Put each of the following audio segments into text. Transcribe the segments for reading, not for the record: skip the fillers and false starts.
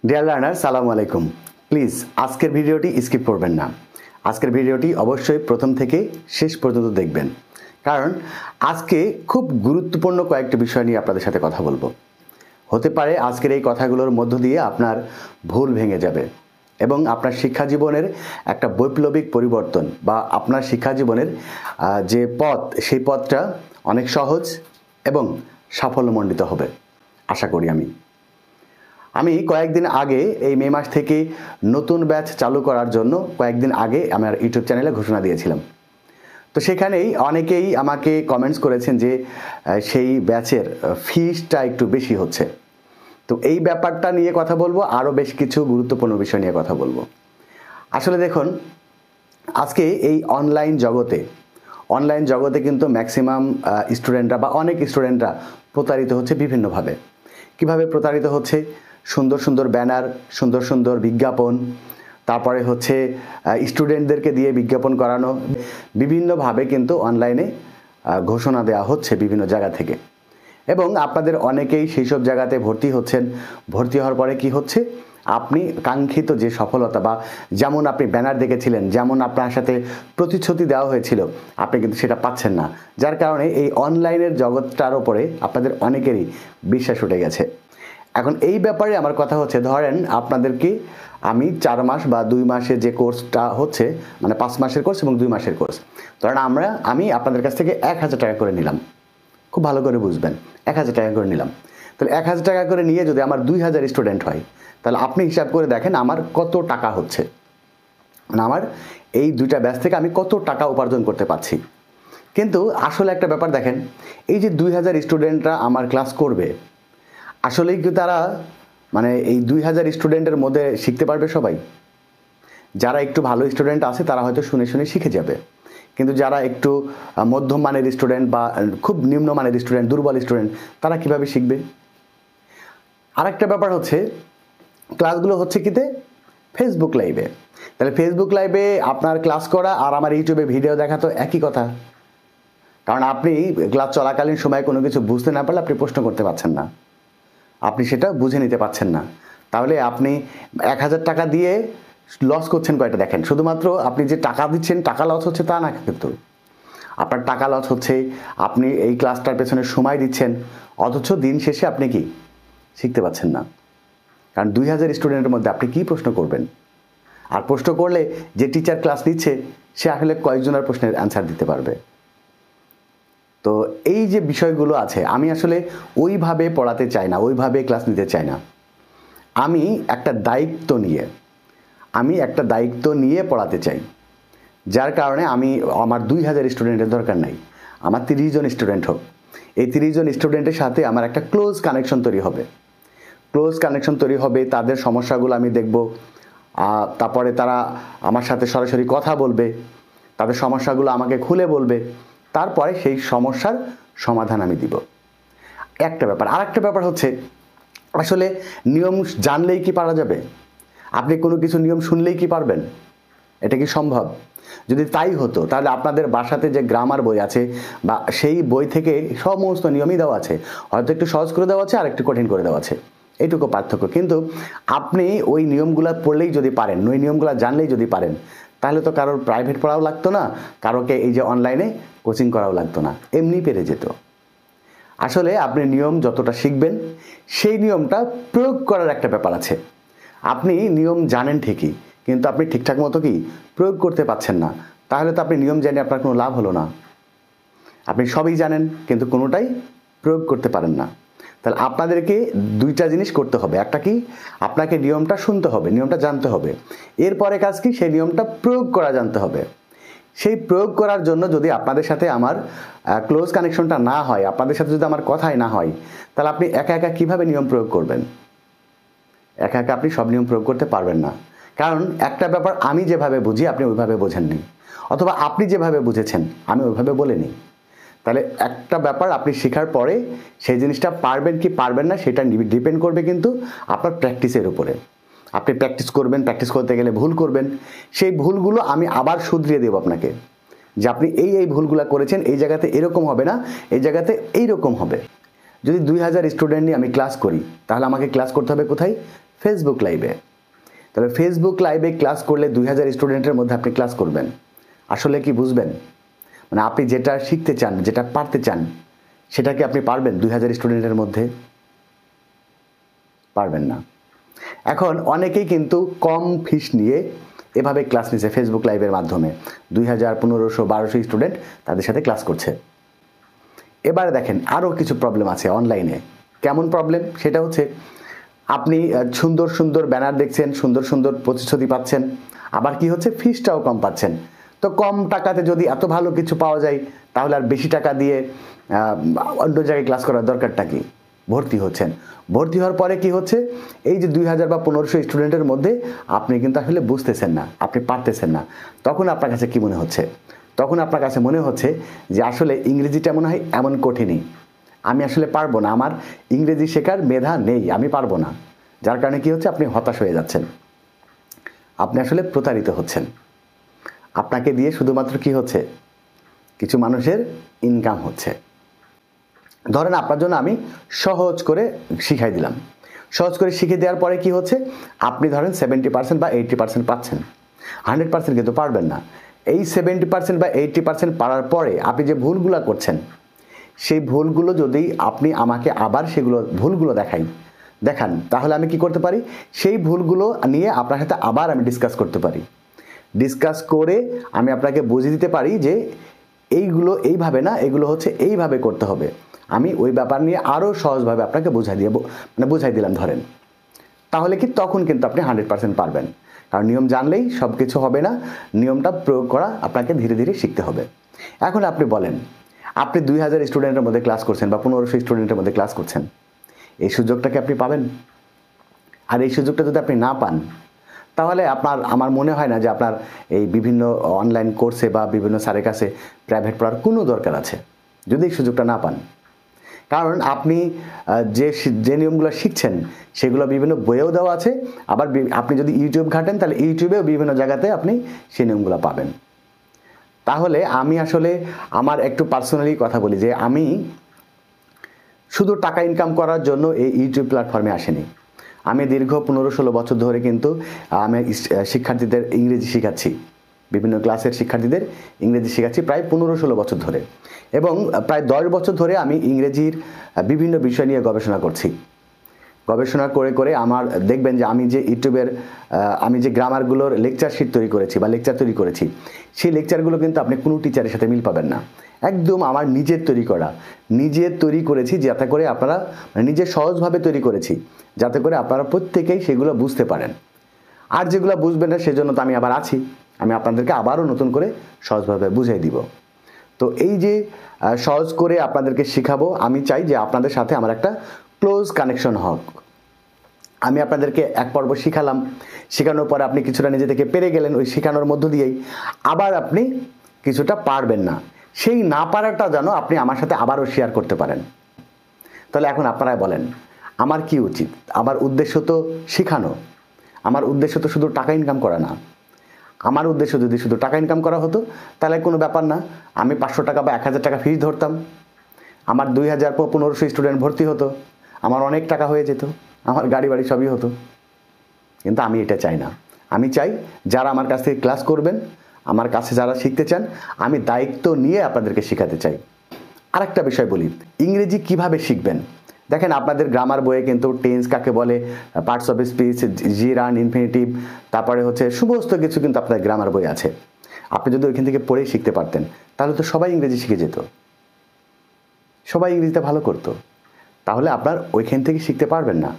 Deer learner, সালামু আলাইকুম। Please আজকের ভিডিওটি স্কিপ করবেন না। আজকের ভিডিওটি অবশ্যই প্রথম থেকে শেষ পর্যন্ত দেখবেন, কারণ আজকে খুব গুরুত্বপূর্ণ কয়েকটি বিষয় নিয়ে আপনাদের সাথে কথা বলবো। হতে পারে আজকের এই কথাগুলোর মধ্য দিয়ে আপনার ভুল ভেঙে যাবে এবং আপনার শিক্ষা জীবনের একটা বৈপ্লবিক পরিবর্তন বা আপনার শিক্ষা জীবনের যে পথ, সেই পথটা অনেক সহজ এবং সাফল্যমণ্ডিত হবে আশা করি। আমি কয়েকদিন আগে এই মে মাস থেকে নতুন ব্যাচ চালু করার জন্য কয়েকদিন আগে আমার ইউটিউব চ্যানেলে ঘোষণা দিয়েছিলাম। তো সেখানেই অনেকেই আমাকে কমেন্টস করেছেন যে সেই ব্যাচের ফিসটা একটু বেশি হচ্ছে। তো এই ব্যাপারটা নিয়ে কথা বলবো, আরও বেশ কিছু গুরুত্বপূর্ণ বিষয় নিয়ে কথা বলবো। আসলে দেখুন, আজকে এই অনলাইন জগতে কিন্তু ম্যাক্সিমাম স্টুডেন্টরা বা অনেক স্টুডেন্টরা প্রতারিত হচ্ছে বিভিন্নভাবে। কিভাবে প্রতারিত হচ্ছে? সুন্দর সুন্দর ব্যানার, সুন্দর সুন্দর বিজ্ঞাপন, তারপরে হচ্ছে স্টুডেন্টদেরকে দিয়ে বিজ্ঞাপন করানো, বিভিন্নভাবে কিন্তু অনলাইনে ঘোষণা দেওয়া হচ্ছে বিভিন্ন জায়গা থেকে। এবং আপনাদের অনেকেই সেই সব জায়গাতে ভর্তি হচ্ছেন। ভর্তি হওয়ার পরে কি হচ্ছে? আপনি কাঙ্ক্ষিত যে সফলতা বা যেমন আপনি ব্যানার দেখেছিলেন, যেমন আপনার সাথে প্রতিশ্রুতি দেওয়া হয়েছিল, আপনি কিন্তু সেটা পাচ্ছেন না। যার কারণে এই অনলাইনের জগৎটার ওপরে আপনাদের অনেকেরই বিশ্বাস উঠে গেছে। এখন এই ব্যাপারে আমার কথা হচ্ছে, ধরেন আপনাদেরকে আমি 4 মাস বা 2 মাসের যে কোর্সটা হচ্ছে, মানে 5 মাসের কোর্স এবং 2 মাসের কোর্স, ধরেন আমি আপনাদের কাছ থেকে 1000 টাকা করে নিলাম। খুব ভালো করে বুঝবেন, 1000 টাকা করে নিলাম। তাহলে 1000 টাকা করে নিয়ে যদি আমার 2000 স্টুডেন্ট হয়, তাহলে আপনি হিসাব করে দেখেন আমার কত টাকা হচ্ছে, মানে আমার এই দুইটা ব্যাচ থেকে আমি কত টাকা উপার্জন করতে পারছি। কিন্তু আসলে একটা ব্যাপার দেখেন, এই যে 2000 স্টুডেন্টরা আমার ক্লাস করবে, আসলেই কি তারা মানে এই 2000 স্টুডেন্টের মধ্যে শিখতে পারবে সবাই? যারা একটু ভালো স্টুডেন্ট আছে তারা হয়তো শুনে শুনে শিখে যাবে, কিন্তু যারা একটু মধ্যম মানের স্টুডেন্ট বা খুব নিম্নমানের স্টুডেন্ট, দুর্বল স্টুডেন্ট, তারা কিভাবে শিখবে? আরেকটা ব্যাপার হচ্ছে, ক্লাসগুলো হচ্ছে কিতে? ফেসবুক লাইভে। তাহলে ফেসবুক লাইভে আপনার ক্লাস করা আর আমার ইউটিউবে ভিডিও দেখা তো একই কথা। কারণ আপনি ক্লাস চলাকালীন সময় কোনো কিছু বুঝতে না পারলে আপনি প্রশ্ন করতে পারছেন না, আপনি সেটা বুঝে নিতে পারছেন না। তাহলে আপনি 1000 টাকা দিয়ে লস করছেন কয়টা দেখেন। শুধুমাত্র আপনি যে টাকা দিচ্ছেন, টাকা লস হচ্ছে তা না, কিন্তু আপনার টাকা লস হচ্ছে, আপনি এই ক্লাসটার পেছনে সময় দিচ্ছেন, অথচ দিন শেষে আপনি কি শিখতে পাচ্ছেন না। কারণ 2000 স্টুডেন্টের মধ্যে আপনি কি প্রশ্ন করবেন? আর প্রশ্ন করলে যে টিচার ক্লাস নিচ্ছে সে আসলে কয়েকজনের প্রশ্নের অ্যান্সার দিতে পারবে? তো এই যে বিষয়গুলো আছে, আমি আসলে ওইভাবে পড়াতে চাই না, ওইভাবে ক্লাস নিতে চাই না। আমি একটা দায়িত্ব নিয়ে পড়াতে চাই। যার কারণে আমার 2000 স্টুডেন্টের দরকার নাই, আমার 30 জন স্টুডেন্ট হোক। এই 30 জন স্টুডেন্টের সাথে আমার একটা ক্লোজ কানেকশন তৈরি হবে। তাদের সমস্যাগুলো আমি দেখব, তারপরে তারা আমার সাথে সরাসরি কথা বলবে, তাদের সমস্যাগুলো আমাকে খুলে বলবে, তারপরে সেই সমস্যার সমাধান আমি দিব। একটা ব্যাপার। আরেকটা ব্যাপার হচ্ছে, আসলে নিয়ম জানলেই কি পারা যাবে? আপনি কোনো কিছু নিয়ম শুনলেই কি পারবেন? এটা কি সম্ভব? যদি তাই হতো তাহলে আপনাদের বাসাতে যে গ্রামার বই আছে বা সেই বই থেকে সমস্ত নিয়মই দেওয়া আছে, হয়তো একটু সহজ করে দেওয়া আছে আর একটু কঠিন করে দেওয়া আছে, এইটুকু পার্থক্য। কিন্তু আপনি ওই নিয়মগুলো পড়লেই যদি পারেন, ওই নিয়মগুলো জানলেই যদি পারেন, তাহলে তো কারোর প্রাইভেট পড়াও লাগতো না, কারোকে এই যে অনলাইনে কোচিং করাও লাগতো না, এমনি পেরে যেত। আসলে আপনি নিয়ম যতটা শিখবেন, সেই নিয়মটা প্রয়োগ করার একটা ব্যাপার আছে। আপনি নিয়ম জানেন ঠিকই, কিন্তু আপনি ঠিকঠাক মতো কি প্রয়োগ করতে পারছেন না, তাহলে তো আপনি নিয়ম জানিয়ে আপনার কোনো লাভ হলো না। আপনি সবই জানেন কিন্তু কোনোটাই প্রয়োগ করতে পারেন না। তাহলে আপনাদেরকে দুইটা জিনিস করতে হবে। একটা কি, আপনাকে নিয়মটা শুনতে হবে, নিয়মটা জানতে হবে। এরপরে কাজ কি, সেই নিয়মটা প্রয়োগ করা জানতে হবে। সেই প্রয়োগ করার জন্য যদি আপনাদের সাথে আমার ক্লোজ কানেকশনটা না হয়, আপনাদের সাথে যদি আমার কথাই না হয়, তাহলে আপনি একা একা কীভাবে নিয়ম প্রয়োগ করবেন? একা একা আপনি সব নিয়ম প্রয়োগ করতে পারবেন না। কারণ একটা ব্যাপার, আমি যেভাবে বুঝি আপনি ওইভাবে বোঝেননি, অথবা আপনি যেভাবে বুঝেছেন আমি ওইভাবে বলিনি। তাহলে একটা ব্যাপার আপনি শেখার পরে সেই জিনিসটা পারবেন কি পারবেন না সেটা ডিপেন্ড করবে কিন্তু আপনার প্র্যাকটিসের উপরে। আপনি প্র্যাকটিস করবেন, প্র্যাকটিস করতে গেলে ভুল করবেন, সেই ভুলগুলো আমি আবার শুধরিয়ে দেবো আপনাকে, যে আপনি এই ভুলগুলো করেছেন, এই জায়গাতে এরকম হবে না, এই জায়গাতে এইরকম হবে। যদি 2000 স্টুডেন্ট নিয়ে আমি ক্লাস করি, তাহলে আমাকে ক্লাস করতে হবে কোথায়? ফেসবুক লাইভে। তাহলে ফেসবুক লাইভে ক্লাস করলে 2000 স্টুডেন্টের মধ্যে আপনি ক্লাস করবেন, আসলে কি বুঝবেন? মানে আপনি যেটা শিখতে চান, যেটা পারতে চান, সেটা কি আপনি পারবেন 2000 স্টুডেন্টের মধ্যে? পারবেন না। এখন অনেকেই কিন্তু কম ফিস নিয়ে এভাবে ক্লাস নিচ্ছে ফেসবুক লাইভের মাধ্যমে, 2000, 1500, 1200 স্টুডেন্ট তাদের সাথে ক্লাস করছে। এবারে দেখেন আরও কিছু প্রবলেম আছে অনলাইনে। কেমন প্রবলেম? সেটা হচ্ছে আপনি সুন্দর সুন্দর ব্যানার দেখছেন, সুন্দর সুন্দর প্রতিশ্রুতি পাচ্ছেন, আবার কি হচ্ছে ফিসটাও কম পাচ্ছেন। তো কম টাকাতে যদি এত ভালো কিছু পাওয়া যায়, তাহলে আর বেশি টাকা দিয়ে অন্য জায়গায় ক্লাস করার দরকারটা কি? ভর্তি হচ্ছেন। ভর্তি হওয়ার পরে কি হচ্ছে, এই যে 2000 বা 1500 স্টুডেন্টের মধ্যে আপনি কিন্তু আসলে বুঝতেছেন না, আপনি পারতেছেন না। তখন আপনার কাছে কি মনে হচ্ছে? তখন আপনার কাছে মনে হচ্ছে যে আসলে ইংরেজিটা মনে হয় এমন কঠিনই, আমি আসলে পারবো না, আমার ইংরেজি শেখার মেধা নেই, আমি পারবো না। যার কারণে কি হচ্ছে, আপনি হতাশ হয়ে যাচ্ছেন, আপনি আসলে প্রতারিত হচ্ছেন। আপনাকে দিয়ে শুধুমাত্র কি হচ্ছে, কিছু মানুষের ইনকাম হচ্ছে। ধরেন আপনার জন্য আমি সহজ করে শিখাই দিলাম, সহজ করে শিখিয়ে দেওয়ার পরে কি হচ্ছে, আপনি ধরেন 70% বা 80% পাচ্ছেন, 100% কিন্তু পারবেন না। এই 70% বা 80% পারার পরে আপনি যে ভুলগুলো করছেন, সেই ভুলগুলো যদি আপনি আমাকে আবার সেগুলো ভুলগুলো দেখান, তাহলে আমি কি করতে পারি, সেই ভুলগুলো নিয়ে আপনার সাথে আবার আমি ডিসকাস করতে পারি। ডিসকাস করে আমি আপনাকে বুঝিয়ে দিতে পারি যে এইগুলো এইভাবে না, এগুলো হচ্ছে এইভাবে করতে হবে। আমি ওই ব্যাপার নিয়ে আরও সহজভাবে আপনাকে বুঝাই দিলাম ধরেন। তাহলে কি তখন কিন্তু আপনি 100% পারবেন। কারণ নিয়ম জানলেই সব কিছু হবে না, নিয়মটা প্রয়োগ করা আপনাকে ধীরে ধীরে শিখতে হবে। এখন আপনি বলেন, আপনি 2000 স্টুডেন্টের মধ্যে ক্লাস করছেন বা 1500 স্টুডেন্টের মধ্যে ক্লাস করছেন, এই সুযোগটাকে আপনি পাবেন? আর এই সুযোগটা যদি আপনি না পান, তাহলে আমার মনে হয় না যে আপনার এই বিভিন্ন অনলাইন কোর্সে বা বিভিন্ন স্যারের কাছে প্রাইভেট পড়ার কোনো দরকার আছে, যদি এই সুযোগটা না পান। কারণ আপনি যে নিয়মগুলো শিখছেন সেগুলো বিভিন্ন বইয়েও দেওয়া আছে, আবার আপনি যদি ইউটিউব ঘাটেন তাহলে ইউটিউবেও বিভিন্ন জায়গাতে আপনি সেই নিয়মগুলো পাবেন। তাহলে আমি আসলে আমার একটু পার্সোনালি কথা বলি যে আমি শুধু টাকা ইনকাম করার জন্য এই ইউটিউব প্ল্যাটফর্মে আসিনি। আমি দীর্ঘ 15-16 বছর ধরে কিন্তু আমি শিক্ষার্থীদের ইংরেজি শেখাচ্ছি, বিভিন্ন ক্লাসের শিক্ষার্থীদের ইংরেজি শেখাচ্ছি প্রায় 15-16 বছর ধরে, এবং প্রায় 10 বছর ধরে আমি ইংরেজির বিভিন্ন বিষয় নিয়ে গবেষণা করছি। গবেষণা করে করে আমার দেখবেন যে আমি যে ইউটিউবের আমি যে গ্রামারগুলোর লেকচার শিট তৈরি করেছি বা লেকচার তৈরি করেছি, সেই লেকচারগুলো কিন্তু আপনি কোনো টিচারের সাথে মিল পাবেন না। একদম আমার নিজের তৈরি করা, নিজের তৈরি করেছি, যাতে করে আপনারা নিজে সহজভাবে তৈরি করেছি, যাতে করে আপনারা প্রত্যেকেই সেগুলো বুঝতে পারেন। আর যেগুলো বুঝবেন না সেজন্য তো আমি আবার আছি, আমি আপনাদেরকে আবারও নতুন করে সহজভাবে বুঝিয়ে দিব। তো এই যে সহজ করে আপনাদেরকে শেখাবো, আমি চাই যে আপনাদের সাথে আমার একটা ক্লোজ কানেকশন হোক। আমি আপনাদেরকে এক পর্ব শিখালাম, শেখানোর পরে আপনি কিছুটা নিজে থেকে পেরে গেলেন, ওই শেখানোর মধ্য দিয়েই আবার আপনি কিছুটা পারবেন না, সেই না পারাটা যেন আপনি আমার সাথে আবারও শেয়ার করতে পারেন। তাহলে এখন আপনারাই বলেন আমার কি উচিত? আমার উদ্দেশ্য তো শেখানো, আমার উদ্দেশ্য তো শুধু টাকা ইনকাম করা না। আমার উদ্দেশ্য যদি শুধু টাকা ইনকাম করা হতো তাহলে কোনো ব্যাপার না, আমি 500 টাকা বা 1000 টাকা ফিস ধরতাম, আমার 2000-1500 স্টুডেন্ট ভর্তি হতো, আমার অনেক টাকা হয়ে যেত, আমার গাড়ি বাড়ি সবই হতো। কিন্তু আমি এটা চাই না। আমি চাই যারা আমার কাছ থেকে ক্লাস করবেন, আমার কাছে যারা শিখতে চান, আমি দায়িত্ব নিয়ে আপনাদেরকে শেখাতে চাই। আরেকটা বিষয় বলি, ইংরেজি কিভাবে শিখবেন। দেখেন আপনাদের গ্রামার বইয়ে কিন্তু টেন্স কাকে বলে, পার্টস অফ স্পিচ, জিরান, ইনফিনিটিভ, তারপরে হচ্ছে সমস্ত কিছু কিন্তু আপনাদের গ্রামার বই আছে। আপনি যদি ওইখান থেকে পড়েই শিখতে পারতেন তাহলে তো সবাই ইংরেজি শিখে যেত, সবাই ইংরেজিতে ভালো করতো। তাহলে আপনার ওইখান থেকে শিখতে পারবেন না।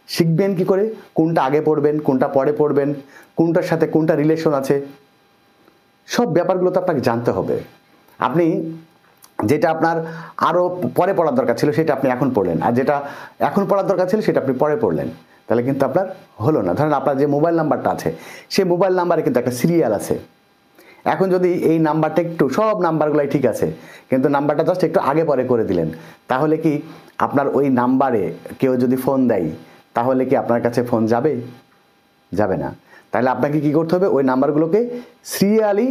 শিখবেন কি করে? কোনটা আগে পড়বেন, কোনটা পরে পড়বেন, কোনটার সাথে কোনটা রিলেশন আছে, সব ব্যাপারগুলো তো আপনাকে জানতে হবে। আপনি যেটা আপনার আরও পরে পড়ার দরকার ছিল সেটা আপনি এখন পড়লেন, আর যেটা এখন পড়ার দরকার ছিল সেটা আপনি পরে পড়লেন, তাহলে কিন্তু আপনার হলো না। ধরেন আপনার যে মোবাইল নাম্বারটা আছে, সেই মোবাইল নাম্বারে কিন্তু একটা সিরিয়াল আছে। এখন যদি এই নাম্বারটা একটু, সব নাম্বারগুলাই ঠিক আছে, কিন্তু নাম্বারটা জাস্ট একটু আগে পরে করে দিলেন, তাহলে কি আপনার ওই নাম্বারে কেউ যদি ফোন দেয় তাহলে কি আপনার কাছে ফোন যাবে? যাবে না। তাহলে আপনাকে কি করতে হবে, ওই নাম্বারগুলোকে সিরিয়ালি,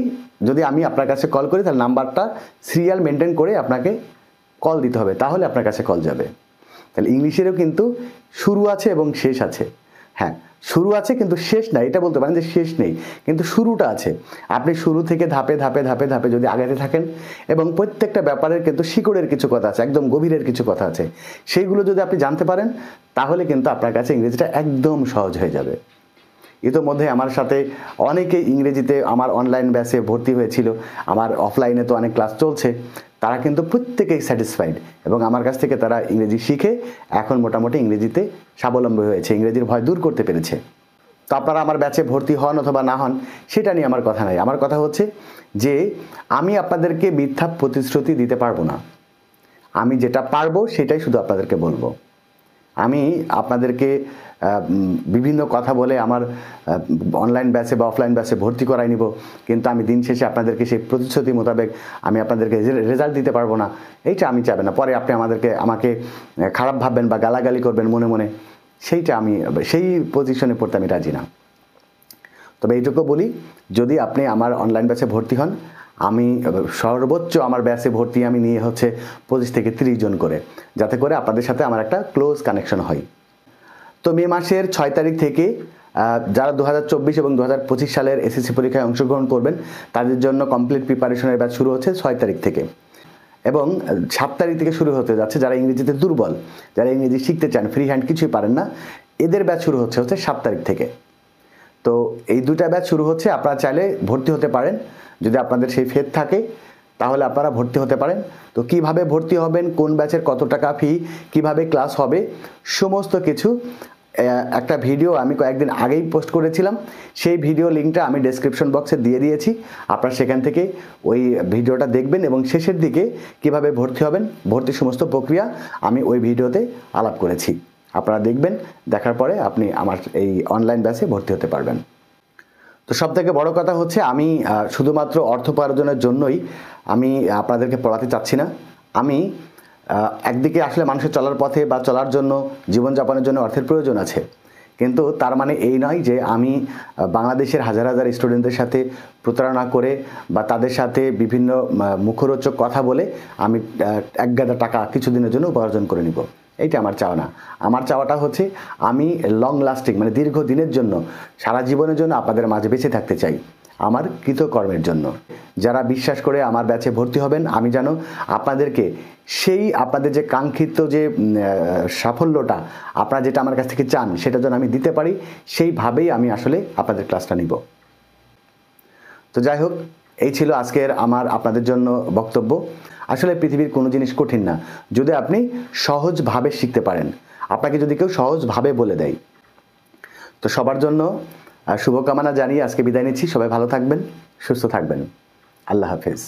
যদি আমি আপনার কাছে কল করি তাহলে নাম্বারটা সিরিয়াল মেনটেন করে আপনাকে কল দিতে হবে, তাহলে আপনার কাছে কল যাবে। তাহলে ইংলিশেরও কিন্তু শুরু আছে এবং শেষ আছে। হ্যাঁ, শুরু আছে কিন্তু শেষ নাই, এটা বলতে পারেন যে শেষ নেই, কিন্তু শুরুটা আছে। আপনি শুরু থেকে ধাপে ধাপে ধাপে ধাপে যদি আগাতে থাকেন, এবং প্রত্যেকটা ব্যাপারের কিন্তু শিকড়ের কিছু কথা আছে, একদম গভীরের কিছু কথা আছে, সেইগুলো যদি আপনি জানতে পারেন, তাহলে কিন্তু আপনার কাছে ইংরেজিটা একদম সহজ হয়ে যাবে। ইতোমধ্যে আমার সাথে অনেকে ইংরেজিতে আমার অনলাইন ব্যাচে ভর্তি হয়েছিল, আমার অফলাইনে তো অনেক ক্লাস চলছে, তারা কিন্তু প্রত্যেকেই স্যাটিসফাইড, এবং আমার কাছ থেকে তারা ইংরেজি শিখে এখন মোটামুটি ইংরেজিতে স্বাবলম্বী হয়েছে, ইংরেজির ভয় দূর করতে পেরেছে। তো আপনারা আমার ব্যাচে ভর্তি হন অথবা না হন, সেটা নিয়ে আমার কথা নাই। আমার কথা হচ্ছে যে আমি আপনাদেরকে মিথ্যা প্রতিশ্রুতি দিতে পারবো না, আমি যেটা পারবো সেটাই শুধু আপনাদেরকে বলবো। আমি আপনাদেরকে বিভিন্ন কথা বলে আমার অনলাইন ব্যাচে বা অফলাইন ব্যাচে ভর্তি করাই নিব, কিন্তু আমি দিন শেষে আপনাদেরকে সেই প্রতিশ্রুতি মোতাবেক আমি আপনাদেরকে রেজাল্ট দিতে পারবো না, এইটা আমি চাই না। পরে আপনি আমাকে খারাপ ভাববেন বা গালাগালি করবেন মনে মনে, সেই পজিশনে পড়তে আমি রাজি না। তবে এইটুকু বলি, যদি আপনি আমার অনলাইন ব্যাচে ভর্তি হন, আমি সর্বোচ্চ আমার ব্যাচে ভর্তি আমি নিয়ে হচ্ছে 25 থেকে 30 জন করে, যাতে করে আপনাদের সাথে আমার একটা ক্লোজ কানেকশন হয়। তো মে মাসের 6 তারিখ থেকে যারা 2024 এবং 2025 সালের এসএসসি পরীক্ষায় অংশগ্রহণ করবেন, তাদের জন্য কমপ্লিট প্রিপারেশনের ব্যাচ শুরু হচ্ছে 6 তারিখ থেকে, এবং 7 তারিখ থেকে শুরু হতে যাচ্ছে যারা ইংরেজিতে দুর্বল, যারা ইংরেজি শিখতে চান, ফ্রি হ্যান্ড কিছুই পারেন না, এদের ব্যাচ শুরু হচ্ছে 7 তারিখ থেকে। তো এই দুটা ব্যাচ শুরু হচ্ছে, আপনারা চাইলে ভর্তি হতে পারেন, যদি আপনাদের সেই ফেথ থাকে তাহলে আপনারা ভর্তি হতে পারেন। তো কিভাবে ভর্তি হবেন, কোন ব্যাচের কত টাকা ফি, কিভাবে ক্লাস হবে, সমস্ত কিছু একটা ভিডিও আমি কয়েকদিন আগেই পোস্ট করেছিলাম, সেই ভিডিও লিঙ্কটা আমি ডেসক্রিপশন বক্সে দিয়ে দিয়েছি, আপনারা সেখান থেকে ওই ভিডিওটা দেখবেন, এবং শেষের দিকে কিভাবে ভর্তি হবেন, ভর্তির সমস্ত প্রক্রিয়া আমি ওই ভিডিওতে আলাপ করেছি, আপনারা দেখবেন, দেখার পরে আপনি আমার এই অনলাইন ব্যাচে ভর্তি হতে পারবেন। তো সবথেকে বড় কথা হচ্ছে, আমি শুধুমাত্র অর্থ উপার্জনের জন্যই আমি আপনাদেরকে পড়াতে চাচ্ছি না। আমি একদিকে আসলে মানুষের চলার পথে বা চলার জন্য, জীবনযাপনের জন্য অর্থের প্রয়োজন আছে, কিন্তু তার মানে এই নয় যে আমি বাংলাদেশের হাজার হাজার স্টুডেন্টদের সাথে প্রতারণা করে বা তাদের সাথে বিভিন্ন মুখরোচক কথা বলে আমি একগাদা টাকা কিছুদিনের জন্য উপার্জন করে নিব, এইটা আমার চাওয়া না। আমার চাওয়াটা হচ্ছে আমি লং লাস্টিং, মানে দীর্ঘদিনের জন্য, সারা জীবনের জন্য আপনাদের মাঝে বেঁচে থাকতে চাই, আমার কৃতকর্মের জন্য। যারা বিশ্বাস করে আমার ব্যাচে ভর্তি হবেন, আমি যেন আপনাদেরকে সেই আপনাদের যে কাঙ্ক্ষিত যে সাফল্যটা আপনারা যেটা আমার কাছ থেকে চান, সেটা যেন আমি দিতে পারি, সেইভাবেই আমি আসলে আপনাদের ক্লাসটা নিব। তো যাই হোক, এই ছিল আজকের আমার আপনাদের জন্য বক্তব্য। আসলে পৃথিবীর কোনো জিনিস কঠিন না, যদি আপনি সহজভাবে শিখতে পারেন, আপনাকে যদি কেউ সহজভাবে বলে দেয়। তো সবার জন্য শুভকামনা জানিয়ে আজকে বিদায় নিচ্ছি। সবাই ভালো থাকবেন, সুস্থ থাকবেন। আল্লাহ হাফেজ।